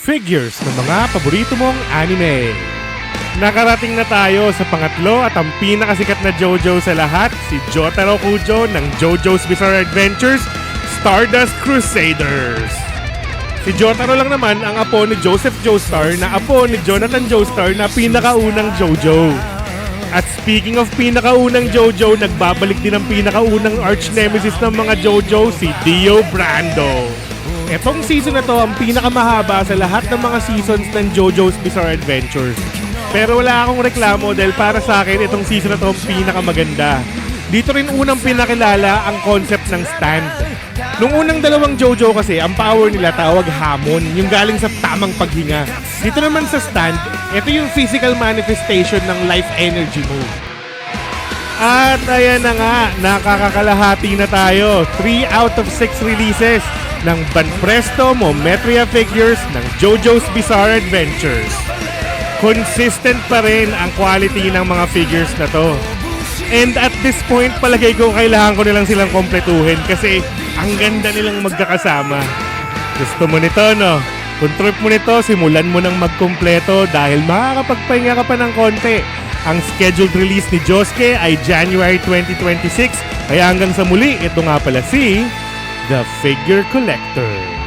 figures ng mga paborito mong anime. Nakarating na tayo sa pangatlo at ang pinakasikat na JoJo sa lahat, si Jotaro Kujo ng JoJo's Bizarre Adventures, Stardust Crusaders. Si Jotaro lang naman ang apo ni Joseph Joestar na apo ni Jonathan Joestar na pinakaunang JoJo. At speaking of pinakaunang JoJo, nagbabalik din ang pinakaunang arch nemesis ng mga JoJo, si Dio Brando. Etong season na to ang pinakamahaba sa lahat ng mga seasons ng JoJo's Bizarre Adventures. Pero wala akong reklamo dahil para sa akin itong season na to ang pinakamaganda. Dito rin unang pinakilala ang concept ng stand. Nung unang dalawang JoJo kasi, ang power nila tawag hamon, yung galing sa tamang paghinga. Dito naman sa stand, ito yung physical manifestation ng life energy mo. At ayan na nga, nakakakalahati na tayo. 3 out of 6 releases ng Banpresto Mometria figures ng JoJo's Bizarre Adventures. Consistent pa rin ang quality ng mga figures na to. And at this point, palagay ko kailangan ko nilang silang kompletuhin kasi ang ganda nilang magkakasama. Gusto mo nito, no? Kung trip mo nito, simulan mo nang magkumpleto dahil makakapagpahinga ka pa ng konti. Ang scheduled release ni Josuke ay January 2026. Kaya hanggang sa muli, ito nga pala si The Figure Collector.